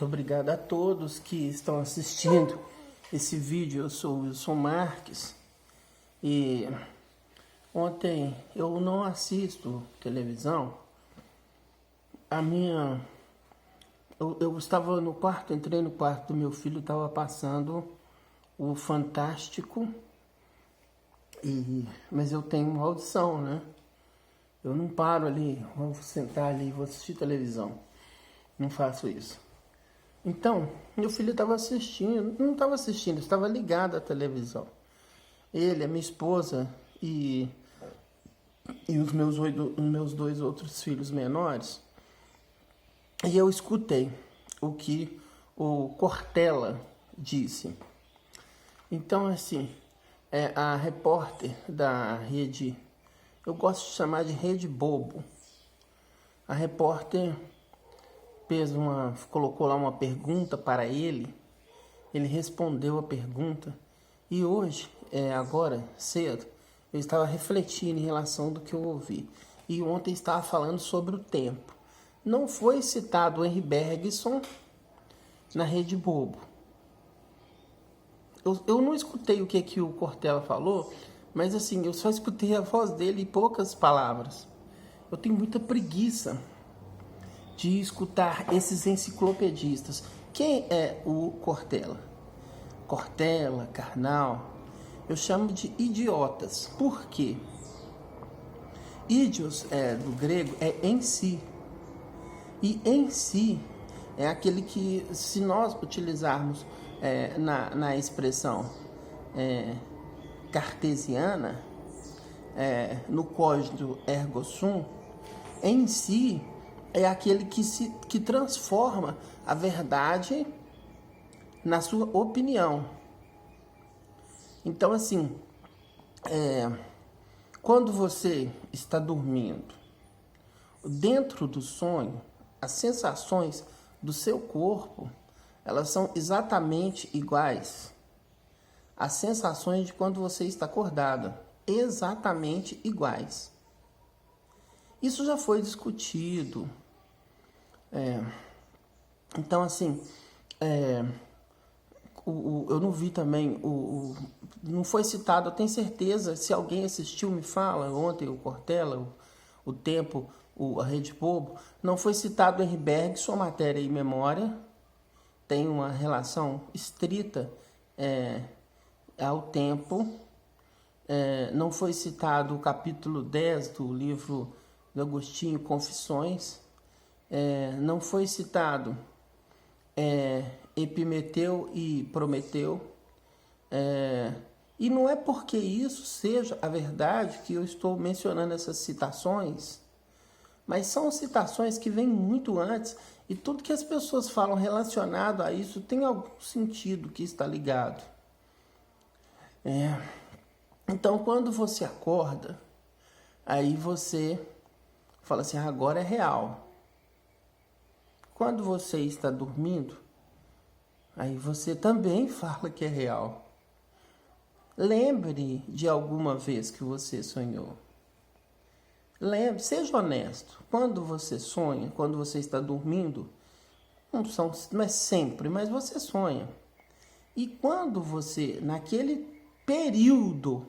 Muito obrigado a todos que estão assistindo esse vídeo. Eu sou o Wilson Marques e ontem eu não assisto televisão. Eu estava no quarto, entrei no quarto do meu filho, estava passando o Fantástico, mas eu tenho uma audição, né? Eu não paro ali, vou sentar ali e vou assistir televisão. Não faço isso. Então, meu filho estava assistindo, não estava assistindo, estava ligado à televisão. Ele, a minha esposa e os meus dois outros filhos menores. E eu escutei o que o Cortella disse. Então, assim, a repórter da rede, eu gosto de chamar de Rede Bobo. A repórter colocou lá uma pergunta para ele, ele respondeu a pergunta, e hoje, agora cedo, eu estava refletindo em relação do que eu ouvi. E ontem estava falando sobre o tempo. Não foi citado o Henry Bergson na Rede Bobo. Eu não escutei o que o Cortella falou, mas assim, eu só escutei a voz dele e poucas palavras. Eu tenho muita preguiça de escutar esses enciclopedistas. Quem é o Cortella? Cortella, Karnal, eu chamo de idiotas. Por quê? Idios, do grego, é em si. E em si é aquele que, se nós utilizarmos na expressão cartesiana, no código ergo sum, em si é aquele que transforma a verdade na sua opinião. Então, assim, quando você está dormindo, dentro do sonho, as sensações do seu corpo, elas são exatamente iguais às sensações de quando você está acordado. Exatamente iguais. Isso já foi discutido. Então, assim, eu não vi também, não foi citado, eu tenho certeza, se alguém assistiu, me fala, ontem o Cortella, o Tempo, a Rede Bobo, não foi citado o Henry Bergson, matéria e memória, tem uma relação estrita ao tempo. Não foi citado o capítulo 10 do livro do Agostinho, Confissões. Não foi citado Epimeteu e Prometeu. E não é porque isso seja a verdade que eu estou mencionando essas citações, mas são citações que vêm muito antes, e tudo que as pessoas falam relacionado a isso tem algum sentido que está ligado. Então, quando você acorda, aí você fala assim, agora é real. Quando você está dormindo, aí você também fala que é real. Lembre de alguma vez que você sonhou. Lembre, seja honesto. Quando você sonha, quando você está dormindo, não é sempre, mas você sonha. E quando você, naquele período,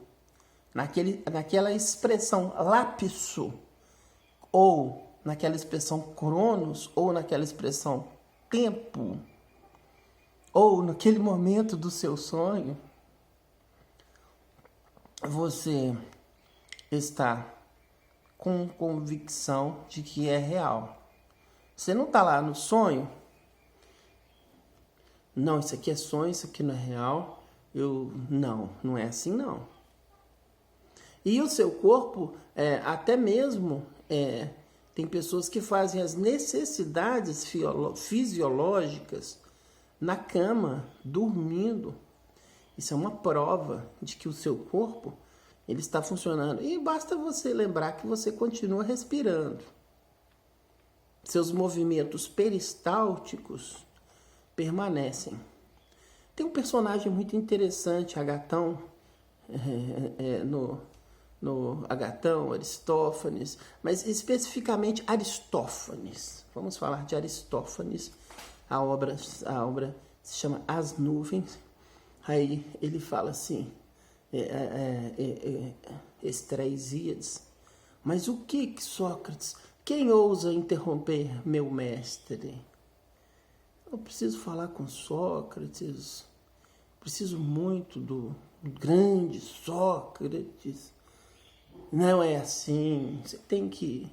naquela expressão lapso, ou naquela expressão cronos, ou naquela expressão tempo, ou naquele momento do seu sonho, você está com convicção de que é real. Você não está lá no sonho, não, isso aqui é sonho, isso aqui não é real, não é assim não. E o seu corpo, até mesmo, tem pessoas que fazem as necessidades fisiológicas na cama, dormindo. Isso é uma prova de que o seu corpo ele está funcionando. E basta você lembrar que você continua respirando. Seus movimentos peristálticos permanecem. Tem um personagem muito interessante, Agatão, no Agatão, Aristófanes, mas especificamente Aristófanes. Vamos falar de Aristófanes a obra se chama As Nuvens. Aí ele fala assim, Estraíziades, mas o que Sócrates, quem ousa interromper meu mestre? Eu preciso falar com Sócrates, preciso muito do grande Sócrates. Não é assim, você tem que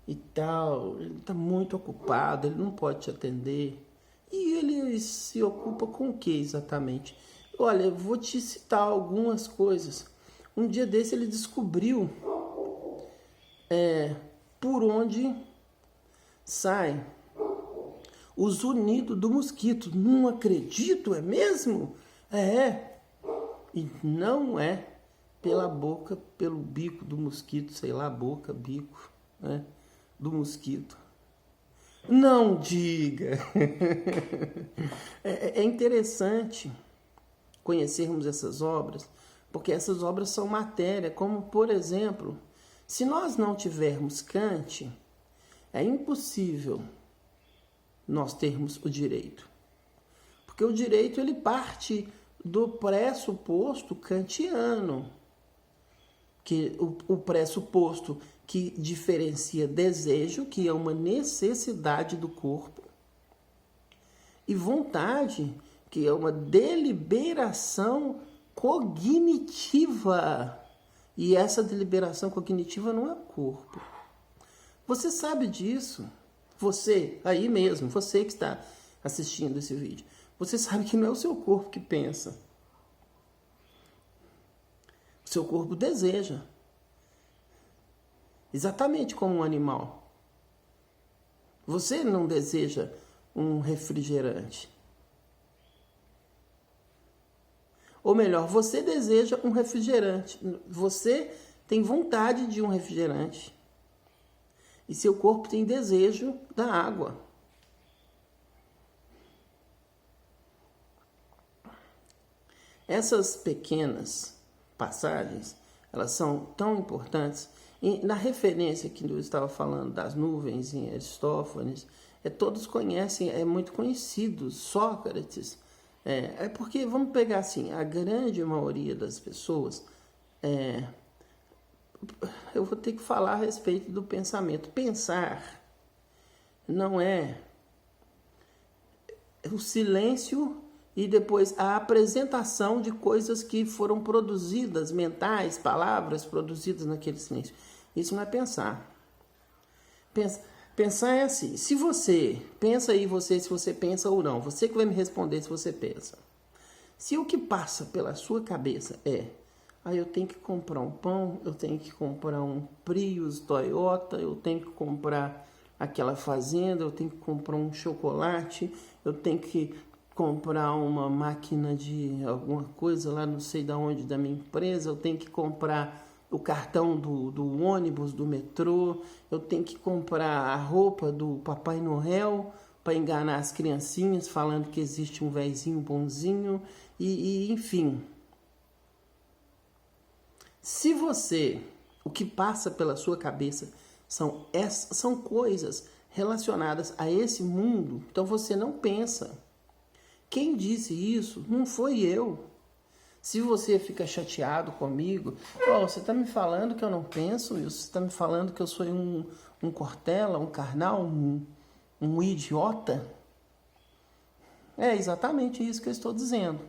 e tal, ele está muito ocupado, ele não pode te atender. E ele se ocupa com o que exatamente? Olha, eu vou te citar algumas coisas. Um dia desse ele descobriu por onde sai os unidos do mosquito. Não acredito, é mesmo? E não é pela boca, pelo bico do mosquito, sei lá, boca, bico, né, do mosquito. Não diga! É interessante conhecermos essas obras, porque essas obras são matéria, como, por exemplo, se nós não tivermos Kant, é impossível nós termos o direito. Porque o direito ele parte do pressuposto kantiano, que o pressuposto que diferencia desejo, que é uma necessidade do corpo, e vontade, que é uma deliberação cognitiva. E essa deliberação cognitiva não é o corpo. Você sabe disso. Você, aí mesmo, você que está assistindo esse vídeo, você sabe que não é o seu corpo que pensa. O seu corpo deseja. Exatamente como um animal. Você não deseja um refrigerante. Ou melhor, você deseja um refrigerante. Você tem vontade de um refrigerante. E seu corpo tem desejo da água. Essas pequenas passagens, elas são tão importantes. E na referência que eu estava falando das nuvens em Aristófanes, todos conhecem, é muito conhecido, Sócrates. Porque, vamos pegar assim, a grande maioria das pessoas, eu vou ter que falar a respeito do pensamento. Pensar não é o silêncio e depois a apresentação de coisas que foram produzidas, mentais, palavras produzidas naquele silêncio. Isso não é pensar. Pensar é assim, se você pensa aí, se você pensa ou não, você que vai me responder se você pensa. Se o que passa pela sua cabeça eu tenho que comprar um pão, eu tenho que comprar um Prius Toyota, eu tenho que comprar aquela fazenda, eu tenho que comprar um chocolate, eu tenho que comprar uma máquina de alguma coisa lá, não sei de onde, da minha empresa, eu tenho que comprar o cartão do ônibus, do metrô, eu tenho que comprar a roupa do Papai Noel para enganar as criancinhas, falando que existe um vezinho bonzinho, e enfim. Se o que passa pela sua cabeça são coisas relacionadas a esse mundo, então você não pensa. Quem disse isso não foi eu. Se você fica chateado comigo, você está me falando que eu não penso, você está me falando que eu sou um cortela, um carnal, um idiota. É exatamente isso que eu estou dizendo.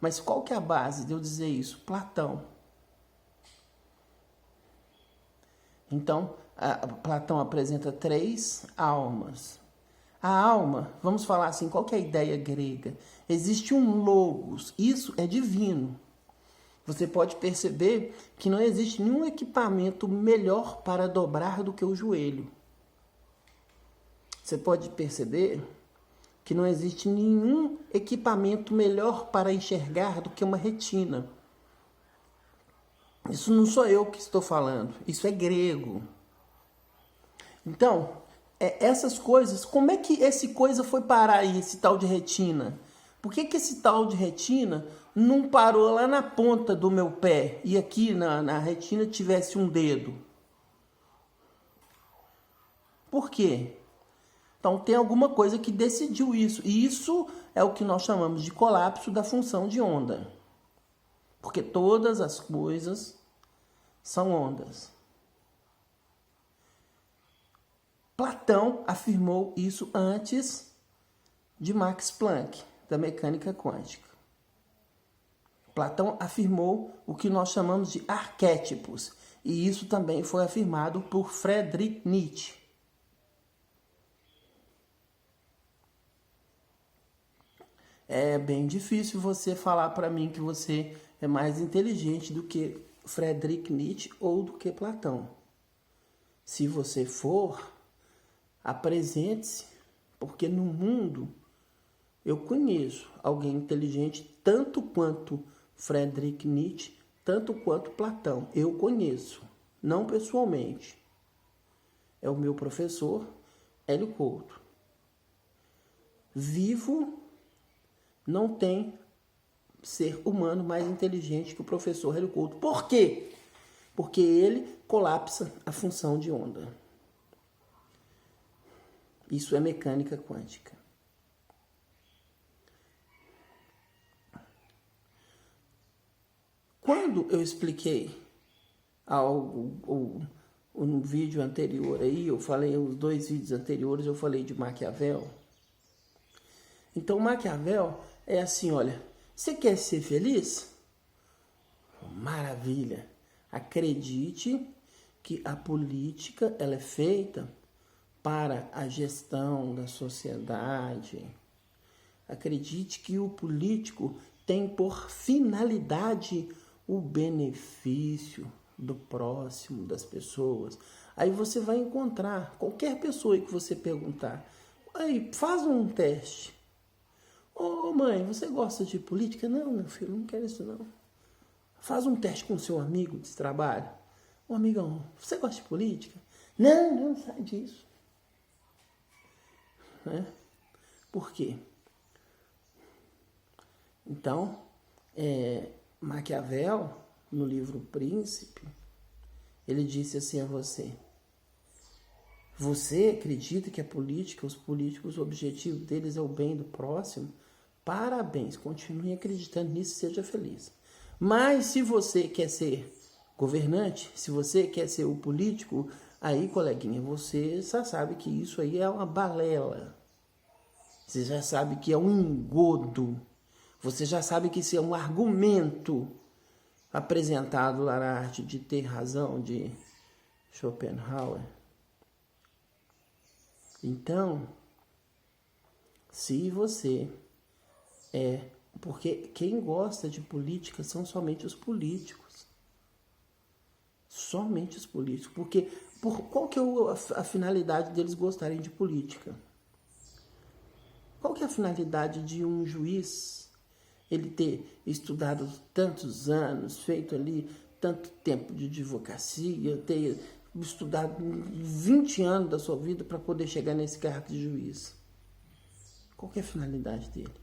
Mas qual que é a base de eu dizer isso? Platão. Então, Platão apresenta 3 almas. A alma, vamos falar assim, qual que é a ideia grega? Existe um logos, isso é divino. Você pode perceber que não existe nenhum equipamento melhor para dobrar do que o joelho. Você pode perceber que não existe nenhum equipamento melhor para enxergar do que uma retina. Isso não sou eu que estou falando, isso é grego. Então, essas coisas, como é que esse coisa foi parar aí, esse tal de retina? Por que esse tal de retina não parou lá na ponta do meu pé e aqui na retina tivesse um dedo? Por quê? Então tem alguma coisa que decidiu isso. E isso é o que nós chamamos de colapso da função de onda. Porque todas as coisas são ondas. Platão afirmou isso antes de Max Planck, da mecânica quântica. Platão afirmou o que nós chamamos de arquétipos. E isso também foi afirmado por Friedrich Nietzsche. É bem difícil você falar para mim que você é mais inteligente do que Friedrich Nietzsche ou do que Platão. Se você for, apresente-se, porque no mundo eu conheço alguém inteligente tanto quanto Friedrich Nietzsche, tanto quanto Platão. Eu conheço, não pessoalmente. É o meu professor, Hélio Couto. Vivo, não tem ser humano mais inteligente que o professor Hélio Couto. Por quê? Porque ele colapsa a função de onda. Isso é mecânica quântica. Quando eu expliquei algo, no vídeo anterior aí, eu falei, os 2 vídeos anteriores, eu falei de Maquiavel. Então, Maquiavel é assim, olha, você quer ser feliz? Maravilha! Acredite que a política ela é feita para a gestão da sociedade. Acredite que o político tem por finalidade o benefício do próximo, das pessoas. Aí você vai encontrar qualquer pessoa que você perguntar, aí faz um teste. Ô mãe, você gosta de política? Não, meu filho, não quero isso não. Faz um teste com seu amigo de trabalho. Ô amigão, você gosta de política? Não, não sai disso. Né? Por quê? Então, Maquiavel, no livro Príncipe, ele disse assim a você: você acredita que a política, os políticos, o objetivo deles é o bem do próximo? Parabéns, continue acreditando nisso e seja feliz. Mas se você quer ser governante, se você quer ser o político, aí, coleguinha, você já sabe que isso aí é uma balela. Você já sabe que é um engodo. Você já sabe que isso é um argumento apresentado lá na Arte de Ter Razão, de Schopenhauer. Então, se você porque quem gosta de política são somente os políticos. Somente os políticos. Porque qual que é a finalidade deles gostarem de política? Qual que é a finalidade de um juiz, ele ter estudado tantos anos, feito ali tanto tempo de advocacia, ter estudado 20 anos da sua vida para poder chegar nesse cargo de juiz? Qual que é a finalidade dele?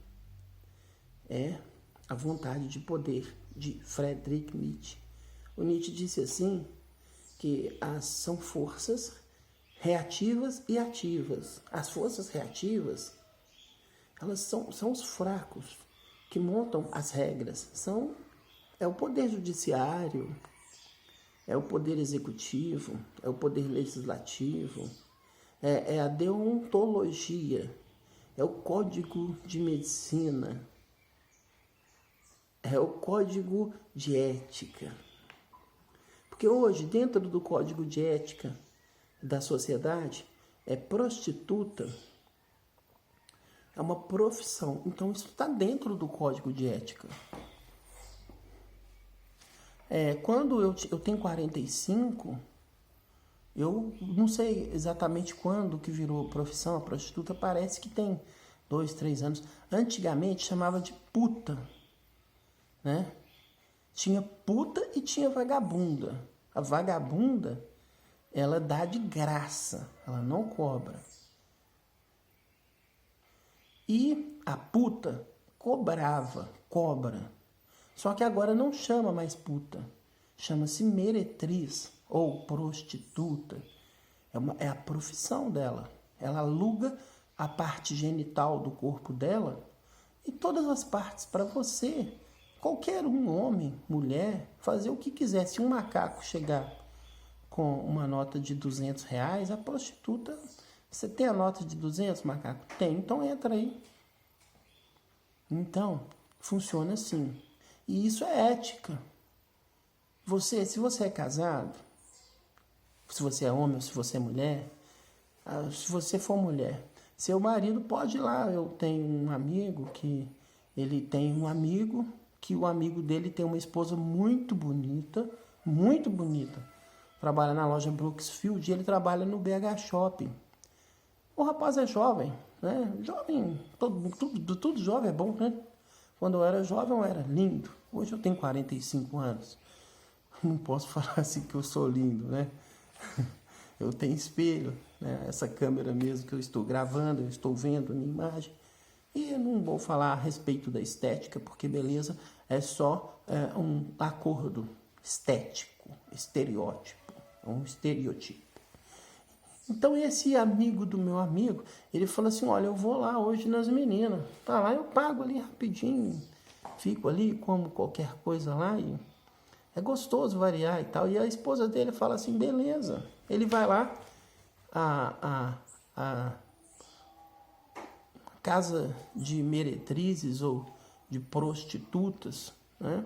É a vontade de poder de Friedrich Nietzsche. O Nietzsche disse assim, que são forças reativas e ativas. As forças reativas, elas são os fracos que montam as regras. É o poder judiciário, é o poder executivo, é o poder legislativo, é a deontologia, é o código de medicina, é o código de ética. Porque hoje, dentro do código de ética da sociedade, prostituta é uma profissão. Então, isso está dentro do código de ética. Quando eu tenho 45, eu não sei exatamente quando que virou profissão a prostituta, parece que tem 2, 3 anos. Antigamente chamava de puta, né? Tinha puta e tinha vagabunda. A vagabunda, ela dá de graça, ela não cobra. E a puta cobra. Só que agora não chama mais puta, chama-se meretriz ou prostituta. É a profissão dela, Ela aluga a parte genital do corpo dela e todas as partes para você. Qualquer um, homem, mulher, fazer o que quiser. Se um macaco chegar com uma nota de R$ 200, a prostituta... Você tem a nota de 200, macaco? Tem, então entra aí. Então, funciona assim. E isso é ética. Se você é casado, se você é homem ou se você é mulher, se você for mulher, seu marido pode ir lá. Eu tenho um amigo que ele tem um amigo que o amigo dele tem uma esposa muito bonita, muito bonita. Trabalha na loja Brooksfield e ele trabalha no BH Shopping. O rapaz é jovem, né? Jovem, tudo jovem é bom, né? Quando eu era jovem eu era lindo. Hoje eu tenho 45 anos. Não posso falar assim que eu sou lindo, né? Eu tenho espelho, né? Essa câmera mesmo que eu estou gravando, eu estou vendo a minha imagem. E eu não vou falar a respeito da estética, porque beleza é só um acordo estético, estereótipo, um estereotipo. Então esse amigo do meu amigo, ele falou assim, olha, eu vou lá hoje nas meninas. Tá lá, eu pago ali rapidinho, fico ali, como qualquer coisa lá e é gostoso variar e tal. E a esposa dele fala assim, beleza. Ele vai lá, a casa de meretrizes ou de prostitutas, né?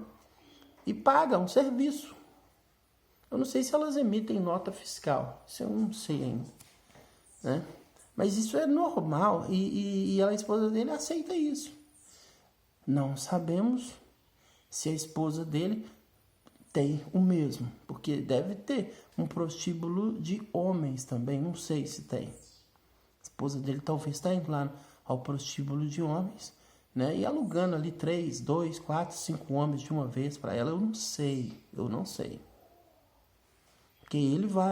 E paga um serviço. Eu não sei se elas emitem nota fiscal, isso eu não sei ainda, né? Mas isso é normal e a esposa dele aceita isso. Não sabemos se a esposa dele tem o mesmo, porque deve ter um prostíbulo de homens também, não sei se tem. A esposa dele talvez está indo lá ao prostíbulo de homens, né? E alugando ali 3, 2, 4, 5 homens de uma vez para ela, eu não sei. Porque ele vai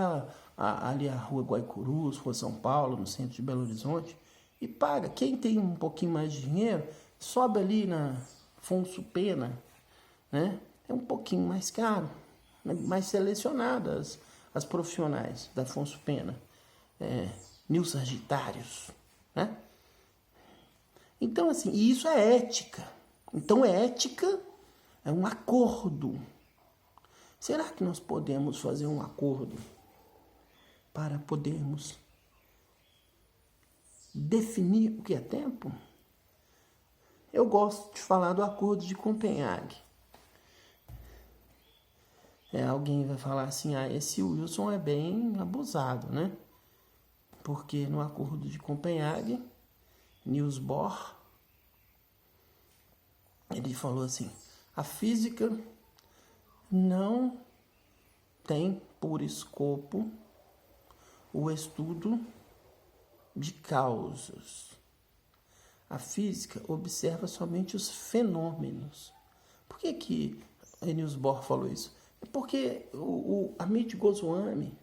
ali à Rua Guaicurus, Rua São Paulo, no centro de Belo Horizonte, e paga. Quem tem um pouquinho mais de dinheiro, sobe ali na Afonso Pena, né? É um pouquinho mais caro, mais selecionadas as profissionais da Afonso Pena. Nil Sagitários, né? Então, assim, e isso é ética. Então, ética é um acordo. Será que nós podemos fazer um acordo para podermos definir o que é tempo? Eu gosto de falar do acordo de Copenhague. Alguém vai falar assim, esse Wilson é bem abusado, né? Porque no acordo de Copenhague, Niels Bohr, ele falou assim, a física não tem por escopo o estudo de causas. A física observa somente os fenômenos. Por que Niels Bohr falou isso? É porque o Amit Goswami,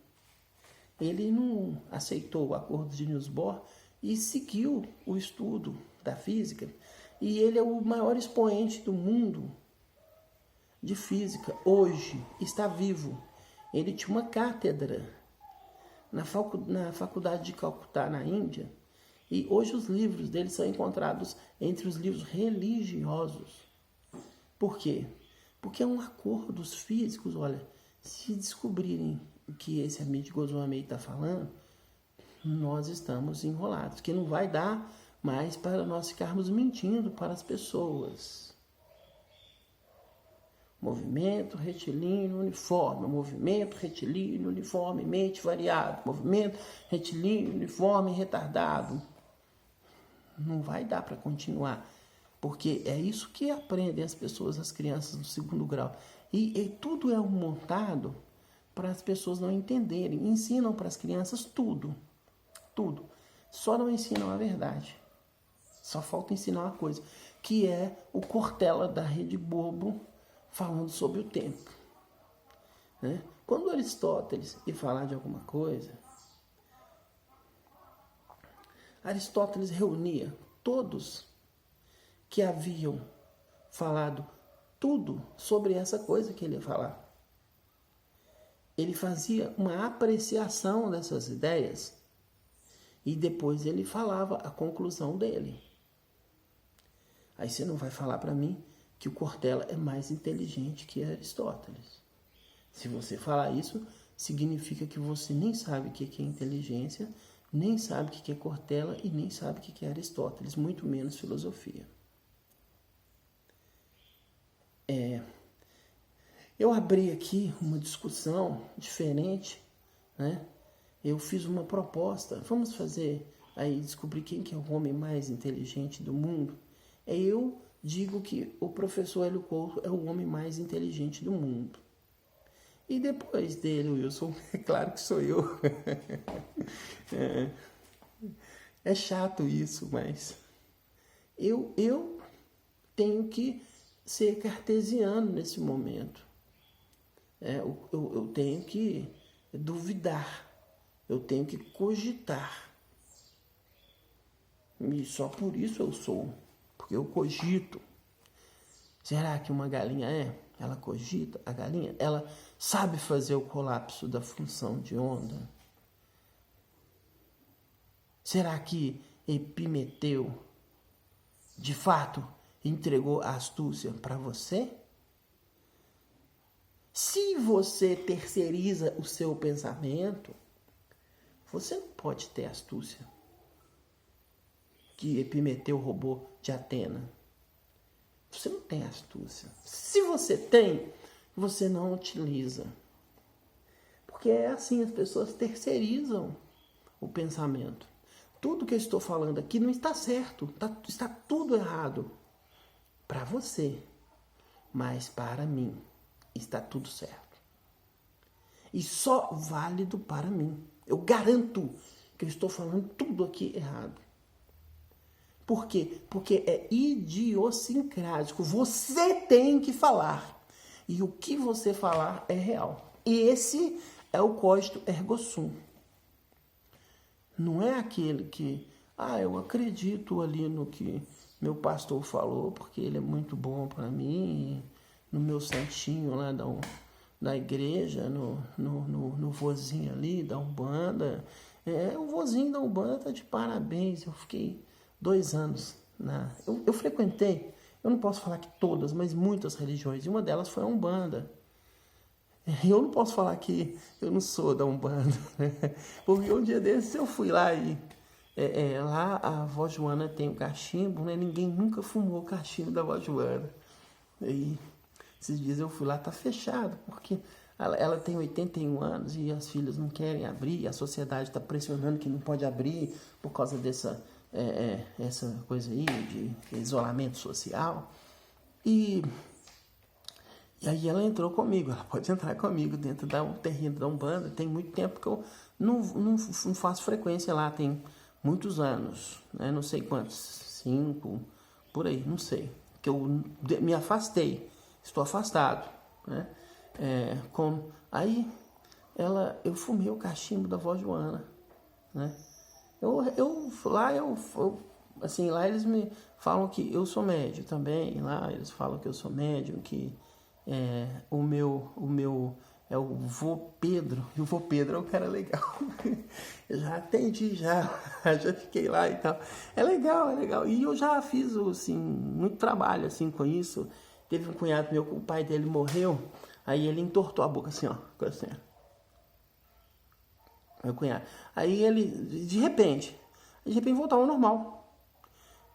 ele não aceitou o acordo de Niels Bohr e seguiu o estudo da física. E ele é o maior expoente do mundo de física. Hoje está vivo. Ele tinha uma cátedra na faculdade de Calcutá, na Índia. E hoje os livros dele são encontrados entre os livros religiosos. Por quê? Porque é um acordo. Os físicos, olha, se descobrirem o que esse Amit Goswami está falando, nós estamos enrolados, que não vai dar mais para nós ficarmos mentindo para as pessoas. Movimento retilíneo uniforme, movimento retilíneo uniformemente variado, movimento retilíneo uniforme retardado. Não vai dar para continuar, porque é isso que aprendem as pessoas, as crianças do 2º grau. E tudo é montado para as pessoas não entenderem. Ensinam para as crianças tudo. Só não ensinam a verdade. Só falta ensinar uma coisa, que é o Cortella da Rede Bobo falando sobre o tempo, né? Quando Aristóteles ia falar de alguma coisa, Aristóteles reunia todos que haviam falado tudo sobre essa coisa que ele ia falar. Ele fazia uma apreciação dessas ideias E depois ele falava a conclusão dele. Aí você não vai falar para mim que o Cortella é mais inteligente que Aristóteles. Se você falar isso, significa que você nem sabe o que é inteligência, nem sabe o que é Cortella e nem sabe o que é Aristóteles, muito menos filosofia. Eu abri aqui uma discussão diferente, né? Eu fiz uma proposta, vamos fazer aí, descobrir quem que é o homem mais inteligente do mundo. Eu digo que o professor Hélio Couto é o homem mais inteligente do mundo. E depois dele, Wilson, é claro que sou eu. É chato isso, mas eu tenho que ser cartesiano nesse momento. Eu tenho que duvidar, eu tenho que cogitar. E só por isso eu sou, porque eu cogito. Será que uma galinha ela cogita? A galinha, ela sabe fazer o colapso da função de onda? Será que Epimeteu, de fato, entregou a astúcia para você? Se você terceiriza o seu pensamento, você não pode ter astúcia que Epimeteu roubou de Atena. Você não tem astúcia. Se você tem, você não utiliza. Porque é assim, as pessoas terceirizam o pensamento. Tudo que eu estou falando aqui não está certo, está tudo errado para você, mas para mim está tudo certo. E só válido para mim. Eu garanto que eu estou falando tudo aqui errado. Por quê? Porque é idiosincrático. Você tem que falar. E o que você falar é real. E esse é o cogito ergo sum. Não é aquele que, eu acredito ali no que meu pastor falou, porque ele é muito bom para mim, no meu santinho lá da igreja, no vozinho ali da Umbanda. O vozinho da Umbanda tá de parabéns. Eu fiquei 2 anos. Eu frequentei, eu não posso falar que todas, mas muitas religiões, e uma delas foi a Umbanda. Eu não posso falar que eu não sou da Umbanda, porque um dia desses eu fui lá e lá a avó Joana tem o cachimbo, né? Ninguém nunca fumou o cachimbo da avó Joana. E esses dias eu fui lá, tá fechado, porque ela tem 81 anos e as filhas não querem abrir, a sociedade está pressionando que não pode abrir por causa dessa essa coisa aí de isolamento social. E aí ela entrou comigo, ela pode entrar comigo dentro do terreno da Umbanda. Tem muito tempo que eu não faço frequência lá, tem muitos anos, né? Não sei quantos, 5, por aí, não sei. Que eu me afastei, estou afastado, né? Aí eu fumei o cachimbo da avó Joana, né? Lá eles me falam que eu sou médium também. Lá eles falam que eu sou médium, que o meu é o vô Pedro. E o vô Pedro é um cara legal. Eu já atendi, já fiquei lá e tal. É legal. E eu já fiz assim, muito trabalho assim, com isso. Teve um cunhado meu que o pai dele morreu. Aí ele entortou a boca assim, ó. Assim, ó. Meu cunhado. Aí ele, de repente voltava ao normal.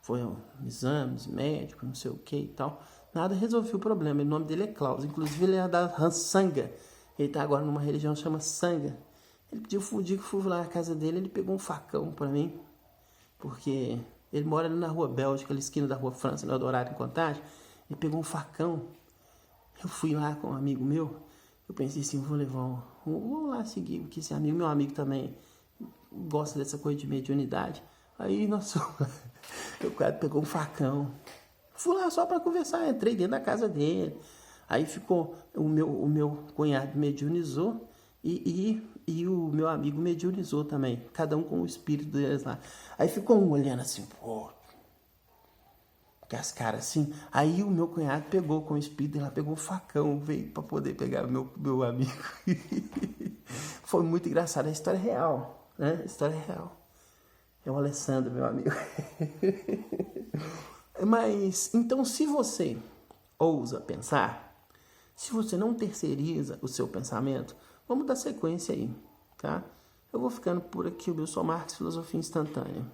Foi exames, médico, não sei o que e tal. Nada resolveu o problema. O nome dele é Klaus. Inclusive ele é da Sangha. Ele tá agora numa religião que chama Sangha. Ele pediu o dia que eu fui lá na casa dele, ele pegou um facão pra mim. Porque ele mora ali na Rua Bélgica, ali esquina da Rua França, no Eldorado, em Contagem. Ele pegou um facão. Eu fui lá com um amigo meu. Eu pensei assim, vou lá seguir, porque esse amigo, meu amigo também, gosta dessa coisa de mediunidade. Aí, o cara pegou um facão. Fui lá só para conversar, entrei dentro da casa dele. Aí ficou, o meu cunhado mediunizou e o meu amigo mediunizou também. Cada um com o espírito deles lá. Aí ficou um olhando assim, pô, com as caras assim. Aí o meu cunhado pegou com o espírito lá, pegou o facão, veio para poder pegar meu amigo. Foi muito engraçado, a história é real, né? A história é real. É o Alessandro, meu amigo. Mas, então, se você ousa pensar, se você não terceiriza o seu pensamento, vamos dar sequência aí, tá? Eu vou ficando por aqui, o Wilson Marques, Filosofia Instantânea.